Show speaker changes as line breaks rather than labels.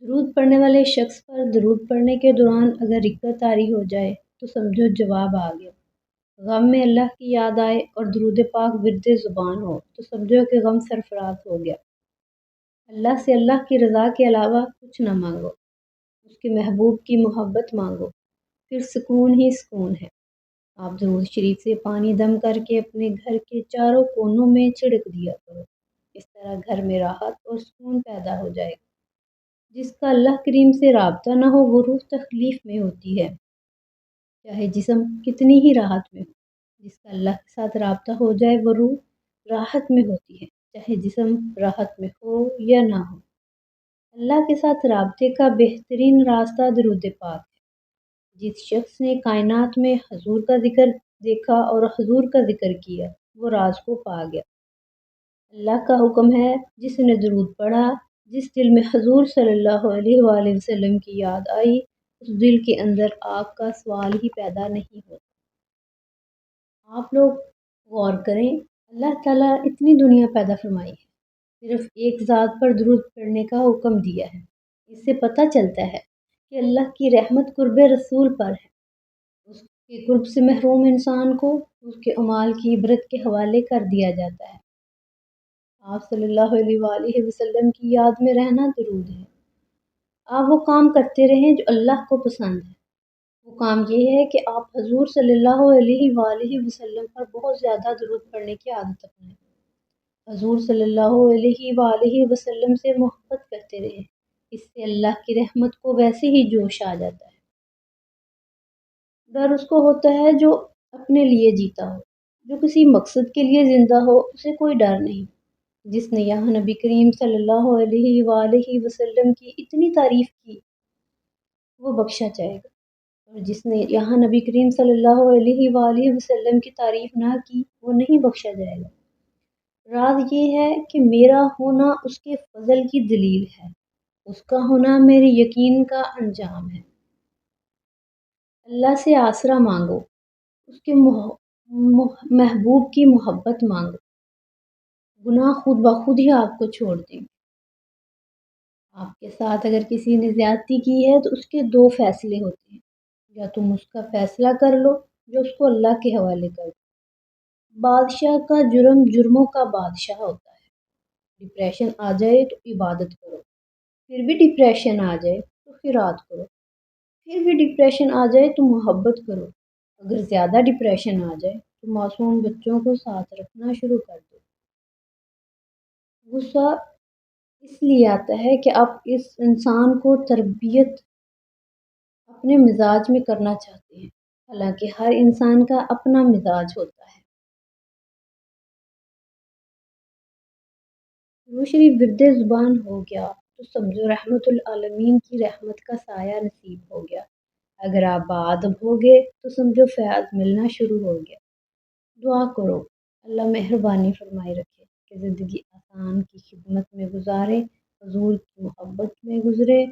درود پڑھنے والے شخص پر درود پڑھنے کے دوران اگر رکت طاری ہو جائے تو سمجھو جواب آ گیا۔ غم میں اللہ کی یاد آئے اور درود پاک ورد زبان ہو تو سمجھو کہ غم سرفراز ہو گیا۔ اللہ سے اللہ کی رضا کے علاوہ کچھ نہ مانگو، اس کے محبوب کی محبت مانگو، پھر سکون ہی سکون ہے۔ آپ درود شریف سے پانی دم کر کے اپنے گھر کے چاروں کونوں میں چھڑک دیا کرو، اس طرح گھر میں راحت اور سکون پیدا ہو جائے گا۔ جس کا اللہ کریم سے رابطہ نہ ہو وہ روح تکلیف میں ہوتی ہے، چاہے جسم کتنی ہی راحت میں ہو۔ جس کا اللہ کے ساتھ رابطہ ہو جائے وہ روح راحت میں ہوتی ہے، چاہے جسم راحت میں ہو یا نہ ہو۔ اللہ کے ساتھ رابطے کا بہترین راستہ درود پاک ہے۔ جس شخص نے کائنات میں حضور کا ذکر دیکھا اور حضور کا ذکر کیا وہ راز کو پا گیا۔ اللہ کا حکم ہے جس نے درود پڑھا، جس دل میں حضور صلی اللہ علیہ وآلہ وسلم کی یاد آئی، اس دل کے اندر آگ کا سوال ہی پیدا نہیں ہوتا۔ آپ لوگ غور کریں، اللہ تعالیٰ اتنی دنیا پیدا فرمائی ہے، صرف ایک ذات پر درود پڑھنے کا حکم دیا ہے۔ اس سے پتہ چلتا ہے کہ اللہ کی رحمت قرب رسول پر ہے۔ اس کے قرب سے محروم انسان کو اس کے اعمال کی عبرت کے حوالے کر دیا جاتا ہے۔ آپ صلی اللہ علیہ وآلہ وسلم کی یاد میں رہنا درود ہے۔ آپ وہ کام کرتے رہیں جو اللہ کو پسند ہے۔ وہ کام یہ ہے کہ آپ حضور صلی اللہ علیہ وآلہ وسلم پر بہت زیادہ درود پڑھنے کی عادت اپنائیں۔ حضور صلی اللہ علیہ وآلہ وسلم سے محبت کرتے رہیں، اس سے اللہ کی رحمت کو ویسے ہی جوش آ جاتا ہے۔ ڈر اس کو ہوتا ہے جو اپنے لیے جیتا ہو، جو کسی مقصد کے لیے زندہ ہو، اسے کوئی ڈر نہیں۔ جس نے یہاں نبی کریم صلی اللہ علیہ وآلہ وسلم کی اتنی تعریف کی وہ بخشا جائے گا، اور جس نے یہاں نبی کریم صلی اللہ علیہ وآلہ وسلم کی تعریف نہ کی وہ نہیں بخشا جائے گا۔ راز یہ ہے کہ میرا ہونا اس کے فضل کی دلیل ہے، اس کا ہونا میرے یقین کا انجام ہے۔ اللہ سے آسرا مانگو، اس کے محبوب کی محبت مانگو، گناہ خود بخود ہی آپ کو چھوڑ دیں گے۔ آپ کے ساتھ اگر کسی نے زیادتی کی ہے تو اس کے دو فیصلے ہوتے ہیں، یا تم اس کا فیصلہ کر لو یا اس کو اللہ کے حوالے کر دو۔ بادشاہ کا جرم جرموں کا بادشاہ ہوتا ہے۔ ڈپریشن آ جائے تو عبادت کرو، پھر بھی ڈپریشن آ جائے تو خیرات کرو، پھر بھی ڈپریشن آ جائے تو محبت کرو، اگر زیادہ ڈپریشن آ جائے تو معصوم بچوں کو ساتھ رکھنا شروع کر دو۔ غصہ اس لیے آتا ہے کہ آپ اس انسان کو تربیت اپنے مزاج میں کرنا چاہتے ہیں، حالانکہ ہر انسان کا اپنا مزاج ہوتا ہے۔ درود شریف ورد زبان ہو گیا تو سمجھو رحمت العالمین کی رحمت کا سایہ نصیب ہو گیا۔ اگر آپ باادب ہو گئے تو سمجھو فیض ملنا شروع ہو گیا۔ دعا کرو اللہ مہربانی فرمائے رکھے کہ زندگی آسان کی خدمت میں گزارے، حضور کی محبت میں گزرے،